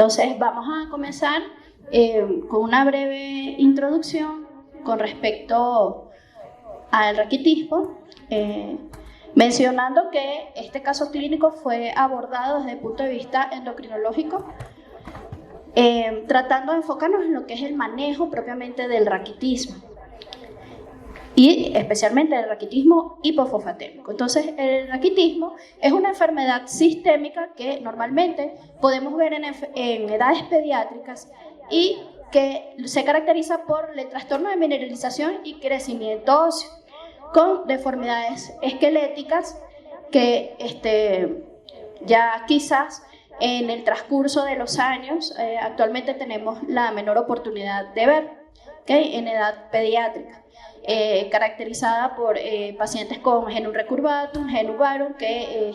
Entonces vamos a comenzar con una breve introducción con respecto al raquitismo, mencionando que este caso clínico fue abordado desde el punto de vista endocrinológico, tratando de enfocarnos en lo que es el manejo propiamente del raquitismo y especialmente el raquitismo hipofosfatémico. Entonces, el raquitismo es una enfermedad sistémica que normalmente podemos ver en edades pediátricas y que se caracteriza por el trastorno de mineralización y crecimiento óseo, con deformidades esqueléticas que ya quizás en el transcurso de los años actualmente tenemos la menor oportunidad de ver, ¿okay? En edad pediátrica. Caracterizada por pacientes con genus recurvatum, genus varum, que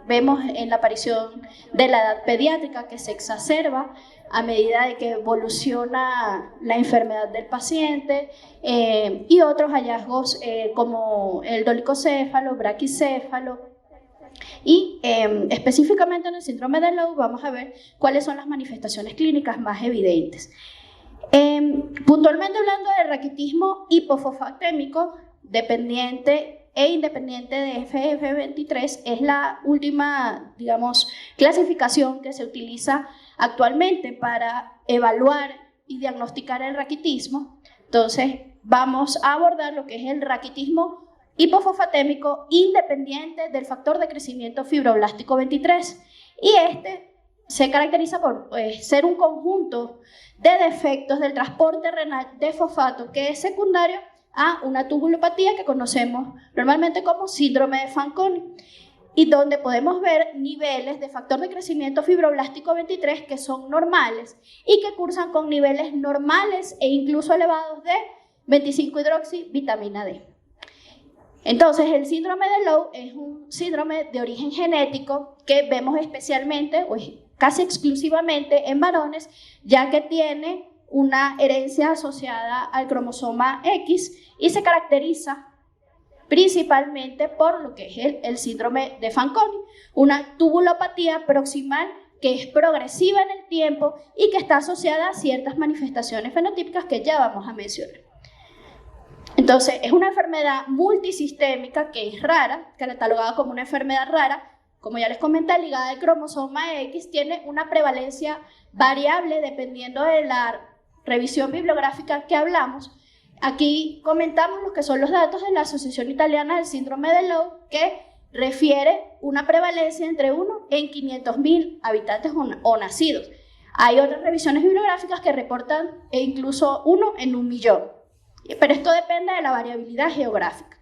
vemos en la aparición de la edad pediátrica, que se exacerba a medida de que evoluciona la enfermedad del paciente, y otros hallazgos como el dolicocéfalo, braquicéfalo. Y específicamente en el síndrome de Lowe vamos a ver cuáles son las manifestaciones clínicas más evidentes. Puntualmente hablando del raquitismo hipofosfatémico dependiente e independiente de FF23, es la última, digamos, clasificación que se utiliza actualmente para evaluar y diagnosticar el raquitismo. Entonces vamos a abordar lo que es el raquitismo hipofosfatémico independiente del factor de crecimiento fibroblástico 23, y se caracteriza por ser un conjunto de defectos del transporte renal de fosfato que es secundario a una tubulopatía que conocemos normalmente como síndrome de Fanconi, y donde podemos ver niveles de factor de crecimiento fibroblástico 23 que son normales y que cursan con niveles normales e incluso elevados de 25-hidroxivitamina D. Entonces, el síndrome de Lowe es un síndrome de origen genético que vemos especialmente, o casi exclusivamente en varones, ya que tiene una herencia asociada al cromosoma X y se caracteriza principalmente por lo que es el síndrome de Fanconi, una tubulopatía proximal que es progresiva en el tiempo y que está asociada a ciertas manifestaciones fenotípicas que ya vamos a mencionar. Entonces, es una enfermedad multisistémica que es rara, catalogada como una enfermedad rara. Como ya les comenté, ligada al cromosoma X, tiene una prevalencia variable dependiendo de la revisión bibliográfica que hablamos. Aquí comentamos lo que son los datos de la Asociación Italiana del Síndrome de Lowe, que refiere una prevalencia entre 1 en 500.000 habitantes o nacidos. Hay otras revisiones bibliográficas que reportan incluso 1 en 1.000.000, pero esto depende de la variabilidad geográfica.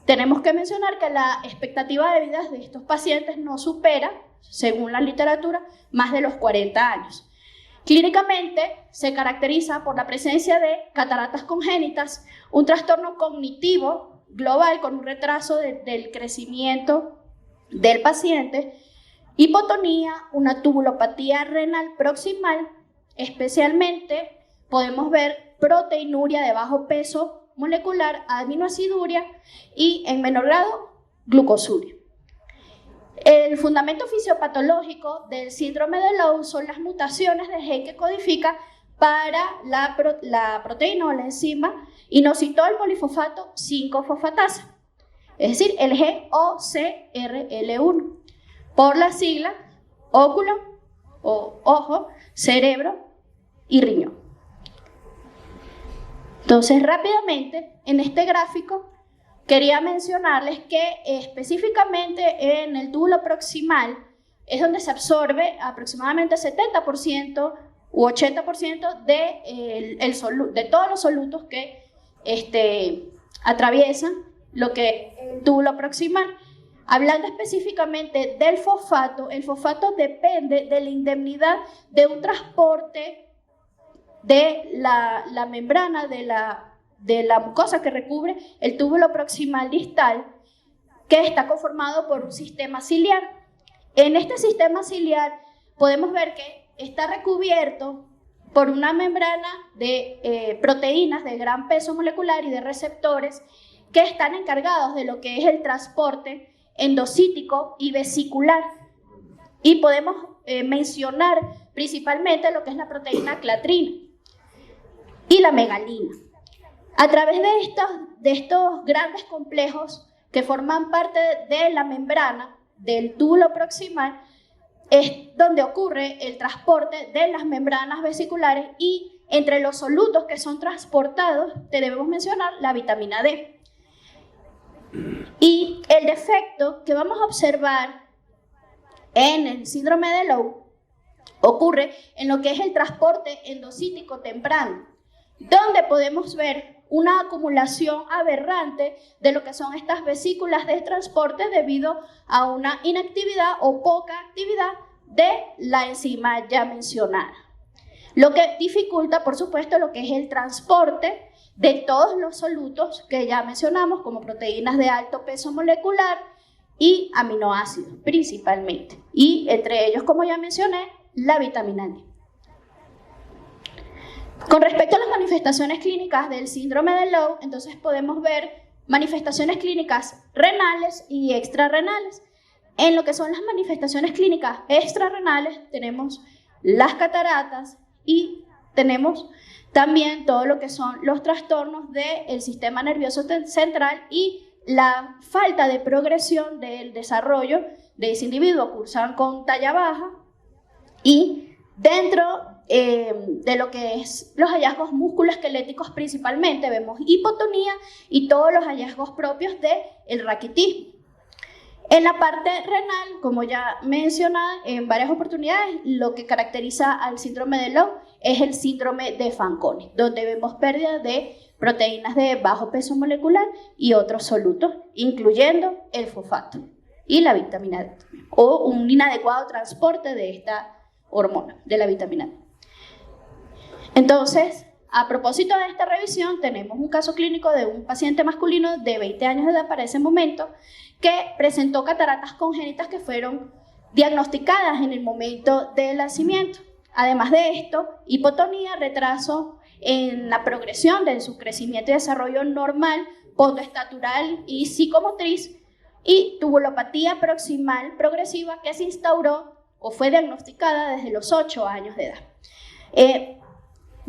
Tenemos que mencionar que la expectativa de vida de estos pacientes no supera, según la literatura, más de los 40 años. Clínicamente se caracteriza por la presencia de cataratas congénitas, un trastorno cognitivo global con un retraso del crecimiento del paciente, hipotonía, una tubulopatía renal proximal, especialmente podemos ver proteinuria de bajo peso molecular, aminoaciduria y, en menor grado, glucosuria. El fundamento fisiopatológico del síndrome de Lowe son las mutaciones del gen que codifica para la proteína o la enzima inositol polifosfato 5-fosfatasa, es decir, el gen OCRL1, por la sigla óculo o ojo, cerebro y riñón. Entonces, rápidamente, en este gráfico quería mencionarles que específicamente en el túbulo proximal es donde se absorbe aproximadamente 70% u 80% de todos los solutos que atraviesan lo que es el túbulo proximal. Hablando específicamente del fosfato, el fosfato depende de la indemnidad de un transporte de la membrana de la mucosa que recubre el túbulo proximal distal, que está conformado por un sistema ciliar. En este sistema ciliar podemos ver que está recubierto por una membrana de proteínas de gran peso molecular y de receptores que están encargados de lo que es el transporte endocítico y vesicular. Y podemos mencionar principalmente lo que es la proteína clatrina y la megalina. A través de estos grandes complejos que forman parte de la membrana del túbulo proximal, es donde ocurre el transporte de las membranas vesiculares, y entre los solutos que son transportados debemos mencionar la vitamina D. Y el defecto que vamos a observar en el síndrome de Lowe ocurre en lo que es el transporte endocítico temprano, donde podemos ver una acumulación aberrante de lo que son estas vesículas de transporte debido a una inactividad o poca actividad de la enzima ya mencionada. Lo que dificulta, por supuesto, lo que es el transporte de todos los solutos que ya mencionamos, como proteínas de alto peso molecular y aminoácidos principalmente. Y entre ellos, como ya mencioné, la vitamina D. Con respecto a las manifestaciones clínicas del síndrome de Lowe, entonces podemos ver manifestaciones clínicas renales y extrarrenales. En lo que son las manifestaciones clínicas extrarrenales tenemos las cataratas y tenemos también todo lo que son los trastornos del sistema nervioso central y la falta de progresión del desarrollo de ese individuo. Cursan con talla baja y dentro de lo que es los hallazgos musculoesqueléticos principalmente vemos hipotonía y todos los hallazgos propios del raquitismo. En la parte renal, como ya mencioné en varias oportunidades, lo que caracteriza al síndrome de Lowe es el síndrome de Fanconi, donde vemos pérdida de proteínas de bajo peso molecular y otros solutos, incluyendo el fosfato y la vitamina D, o un inadecuado transporte de esta hormona, de la vitamina D. Entonces, a propósito de esta revisión, tenemos un caso clínico de un paciente masculino de 20 años de edad para ese momento que presentó cataratas congénitas que fueron diagnosticadas en el momento del nacimiento. Además de esto, hipotonía, retraso en la progresión de su crecimiento y desarrollo normal, pontoestatural y psicomotriz, y tubulopatía proximal progresiva que se instauró o fue diagnosticada desde los 8 años de edad.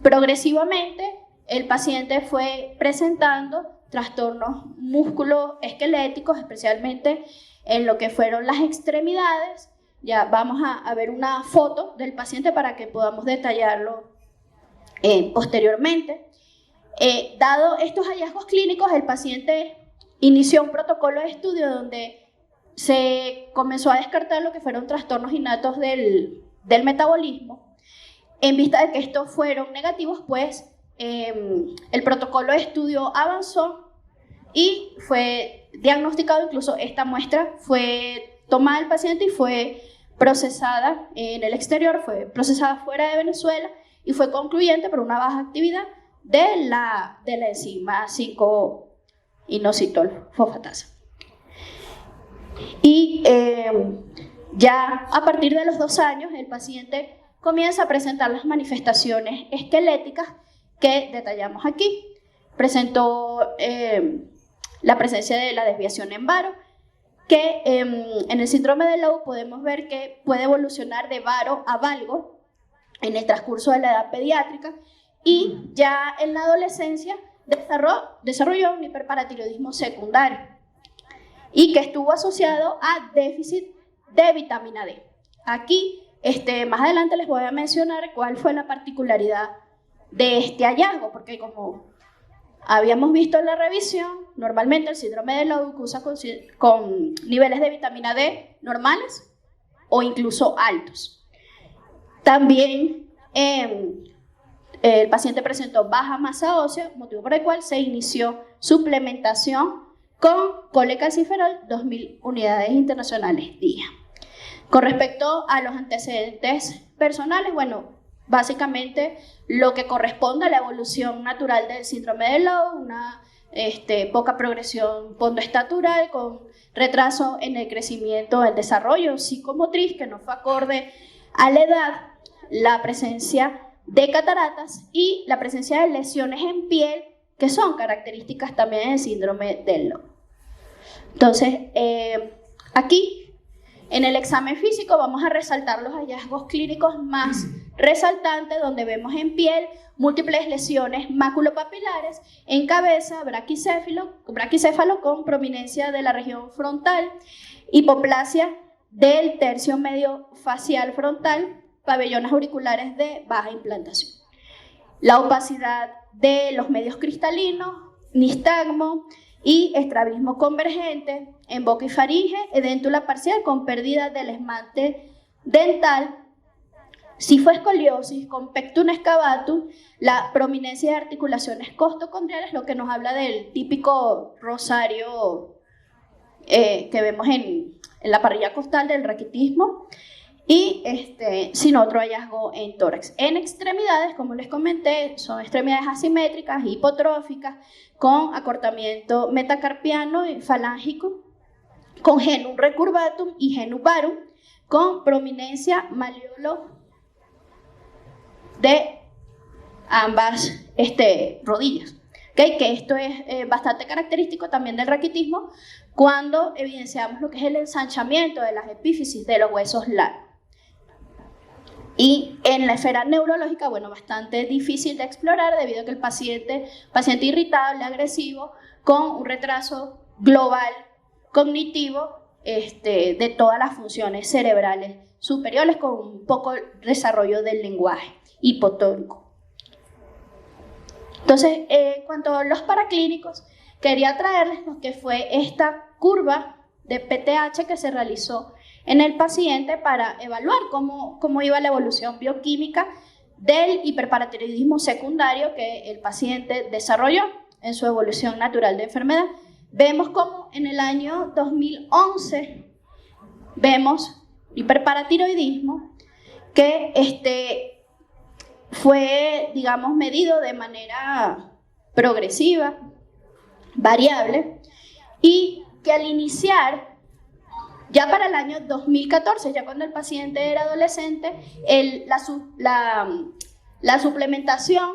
Progresivamente, el paciente fue presentando trastornos musculoesqueléticos, especialmente en lo que fueron las extremidades. Ya vamos a ver una foto del paciente para que podamos detallarlo posteriormente. Dado estos hallazgos clínicos, el paciente inició un protocolo de estudio donde se comenzó a descartar lo que fueron trastornos innatos del metabolismo. En vista de que estos fueron negativos, pues el protocolo de estudio avanzó y fue diagnosticado. Incluso esta muestra fue tomada del paciente y fue procesada en el exterior, fue procesada fuera de Venezuela y fue concluyente por una baja actividad de la enzima 5-inositol fosfatasa. Y ya a partir de los 2 años el paciente comienza a presentar las manifestaciones esqueléticas que detallamos aquí. Presentó la presencia de la desviación en varo, que en el síndrome de Lowe podemos ver que puede evolucionar de varo a valgo en el transcurso de la edad pediátrica, y ya en la adolescencia desarrolló un hiperparatiroidismo secundario y que estuvo asociado a déficit de vitamina D. Aquí más adelante les voy a mencionar cuál fue la particularidad de este hallazgo, porque como habíamos visto en la revisión, normalmente el síndrome de Lowe cursa con niveles de vitamina D normales o incluso altos. También el paciente presentó baja masa ósea, motivo por el cual se inició suplementación con colecalciferol 2000 unidades internacionales día. Con respecto a los antecedentes personales, bueno, básicamente lo que corresponde a la evolución natural del síndrome de Lowe, una poca progresión pontoestatural con retraso en el crecimiento, el desarrollo psicomotriz que no fue acorde a la edad, la presencia de cataratas y la presencia de lesiones en piel que son características también del síndrome de Lowe. Entonces, aquí En el examen físico vamos a resaltar los hallazgos clínicos más resaltantes, donde vemos en piel múltiples lesiones maculopapilares, en cabeza braquicéfalo con prominencia de la región frontal, hipoplasia del tercio medio facial frontal, pabellones auriculares de baja implantación. La opacidad de los medios cristalinos, nistagmo y estrabismo convergente en boca y faringe, edéntula parcial con pérdida del esmalte dental, cifoescoliosis con pectum excavatum, la prominencia de articulaciones costocondriales, lo que nos habla del típico rosario que vemos en la parrilla costal del raquitismo, y sin otro hallazgo en tórax. En extremidades, como les comenté, son extremidades asimétricas, hipotróficas, con acortamiento metacarpiano y falángico, con genum recurvatum y genus varum, con prominencia malleolo de ambas rodillas. ¿Okay? Que esto es bastante característico también del raquitismo cuando evidenciamos lo que es el ensanchamiento de las epífisis de los huesos largos. Y en la esfera neurológica, bueno, bastante difícil de explorar debido a que el paciente irritable, agresivo, con un retraso global cognitivo de todas las funciones cerebrales superiores, con un poco desarrollo del lenguaje hipotónico. Entonces, en cuanto a los paraclínicos, quería traerles lo que fue esta curva de PTH que se realizó en el paciente para evaluar cómo iba la evolución bioquímica del hiperparatiroidismo secundario que el paciente desarrolló en su evolución natural de enfermedad. Vemos cómo en el año 2011 vemos hiperparatiroidismo que fue, digamos, medido de manera progresiva, variable, y que al iniciar, ya para el año 2014, ya cuando el paciente era adolescente, la suplementación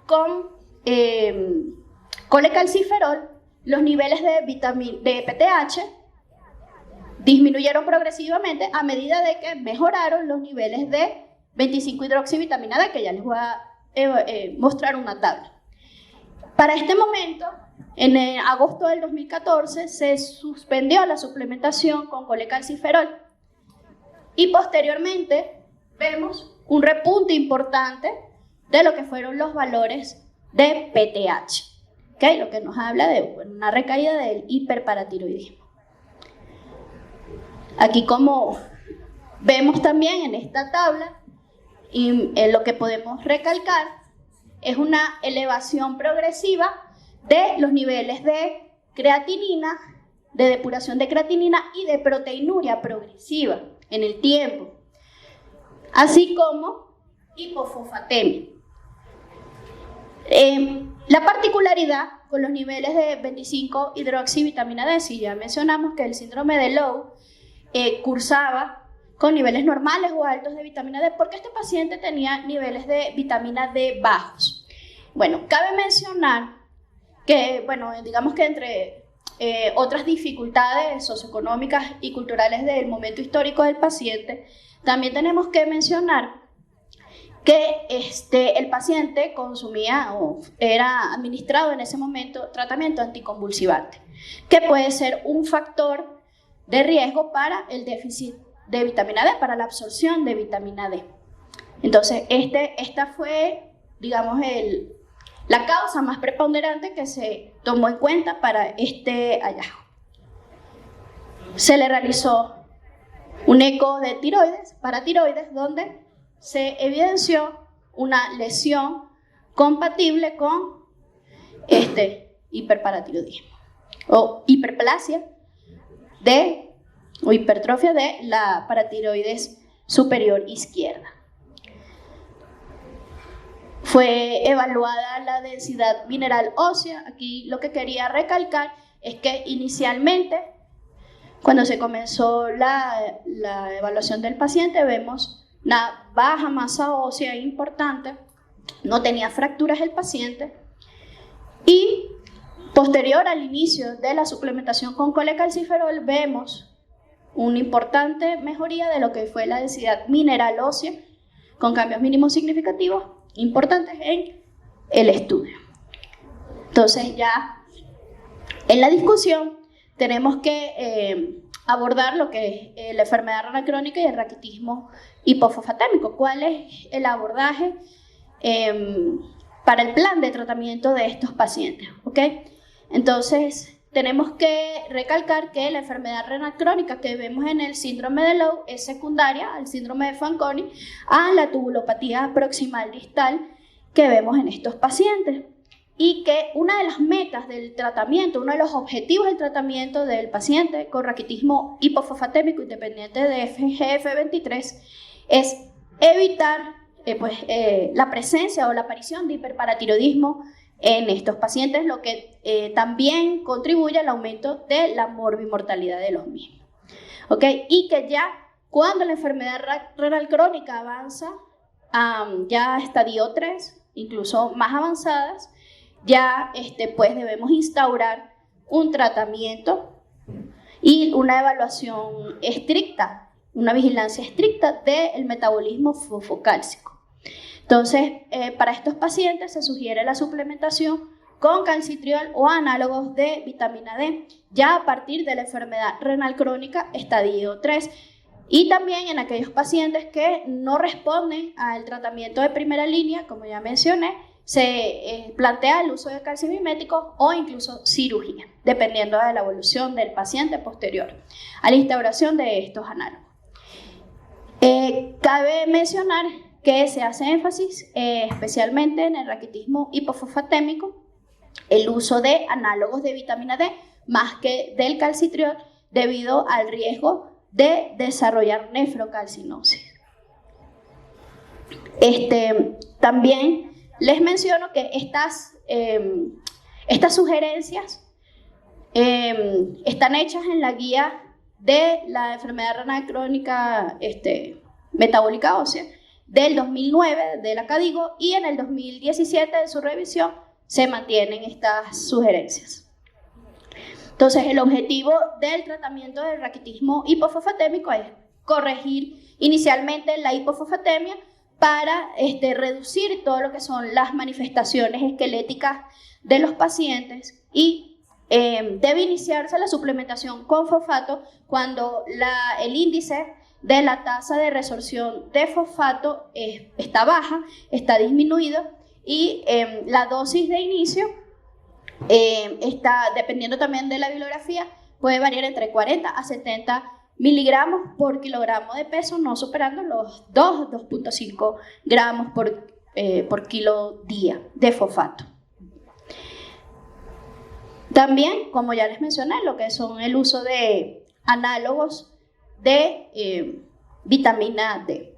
con colecalciferol, los niveles de PTH disminuyeron progresivamente a medida de que mejoraron los niveles de 25-hidroxivitamina D, que ya les voy a mostrar una tabla. Para este momento, en agosto del 2014, se suspendió la suplementación con colecalciferol y posteriormente vemos un repunte importante de lo que fueron los valores de PTH, ¿okay? Lo que nos habla de una recaída del hiperparatiroidismo. Aquí, como vemos también en esta tabla, y lo que podemos recalcar es una elevación progresiva de los niveles de creatinina, de depuración de creatinina y de proteinuria progresiva en el tiempo, así como hipofosfatemia. La particularidad con los niveles de 25-hidroxivitamina D, si ya mencionamos que el síndrome de Lowe cursaba con niveles normales o altos de vitamina D, porque este paciente tenía niveles de vitamina D bajos. Bueno, cabe mencionar que, bueno, digamos que entre otras dificultades socioeconómicas y culturales del momento histórico del paciente, también tenemos que mencionar que el paciente consumía o era administrado en ese momento tratamiento anticonvulsivante, que puede ser un factor de riesgo para el déficit de vitamina D, para la absorción de vitamina D. Entonces, esta fue, digamos, la causa más preponderante que se tomó en cuenta para este hallazgo. Se le realizó un eco de tiroides, paratiroides, donde se evidenció una lesión compatible con hiperparatiroidismo o hiperplasia o hipertrofia de la paratiroides superior izquierda. Fue evaluada la densidad mineral ósea. Aquí lo que quería recalcar es que inicialmente, cuando se comenzó la evaluación del paciente, vemos una baja masa ósea importante, no tenía fracturas el paciente, y posterior al inicio de la suplementación con colecalciferol vemos una importante mejoría de lo que fue la densidad mineral ósea, con cambios mínimos significativos importantes en el estudio. Entonces ya en la discusión tenemos que abordar lo que es la enfermedad renal crónica y el raquitismo hipofosfatémico. ¿Cuál es el abordaje para el plan de tratamiento de estos pacientes? ¿Okay? Entonces tenemos que recalcar que la enfermedad renal crónica que vemos en el síndrome de Lowe es secundaria al síndrome de Fanconi, a la tubulopatía proximal distal que vemos en estos pacientes. Y que una de las metas del tratamiento, uno de los objetivos del tratamiento del paciente con raquitismo hipofosfatémico independiente de FGF23 es evitar la presencia o la aparición de hiperparatiroidismo en estos pacientes, lo que también contribuye al aumento de la morbimortalidad de los mismos. ¿Okay? Y que ya cuando la enfermedad renal crónica avanza ya a estadio 3, incluso más avanzadas, ya pues debemos instaurar un tratamiento y una evaluación estricta, una vigilancia estricta del metabolismo fosfocálcico. Entonces, para estos pacientes se sugiere la suplementación con calcitriol o análogos de vitamina D, ya a partir de la enfermedad renal crónica estadio 3, y también en aquellos pacientes que no responden al tratamiento de primera línea, como ya mencioné, se plantea el uso de calcimiméticos o incluso cirugía, dependiendo de la evolución del paciente posterior a la instauración de estos análogos. Cabe mencionar que se hace énfasis especialmente en el raquitismo hipofosfatémico, el uso de análogos de vitamina D más que del calcitriol debido al riesgo de desarrollar nefrocalcinosis. También les menciono que estas sugerencias están hechas en la guía de la enfermedad renal crónica metabólica ósea del 2009 de la CADIGO, y en el 2017 de su revisión se mantienen estas sugerencias. Entonces, el objetivo del tratamiento del raquitismo hipofosfatémico es corregir inicialmente la hipofosfatemia para reducir todo lo que son las manifestaciones esqueléticas de los pacientes, y debe iniciarse la suplementación con fosfato cuando el índice de la tasa de resorción de fosfato está baja, está disminuido, y la dosis de inicio dependiendo también de la bibliografía, puede variar entre 40 a 70 miligramos por kilogramo de peso, no superando los 2.5 gramos por kilo día de fosfato. También, como ya les mencioné, lo que son el uso de análogos de vitamina D.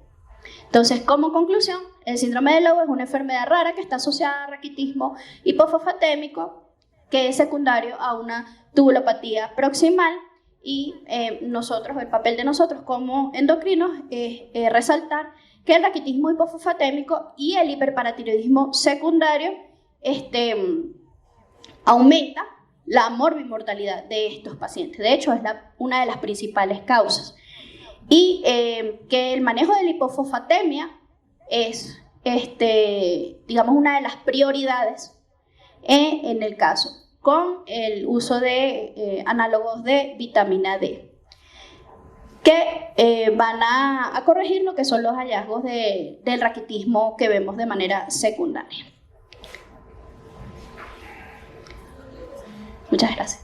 Entonces, como conclusión, el síndrome de Lowe es una enfermedad rara que está asociada a raquitismo hipofosfatémico, que es secundario a una tubulopatía proximal, y el papel de nosotros como endocrinos es resaltar que el raquitismo hipofosfatémico y el hiperparatiroidismo secundario aumenta la morbimortalidad de estos pacientes. De hecho, es una de las principales causas. Y que el manejo de la hipofosfatemia es, digamos, una de las prioridades en el caso, con el uso de análogos de vitamina D, que van a corregir lo que son los hallazgos del raquitismo que vemos de manera secundaria. Muchas gracias.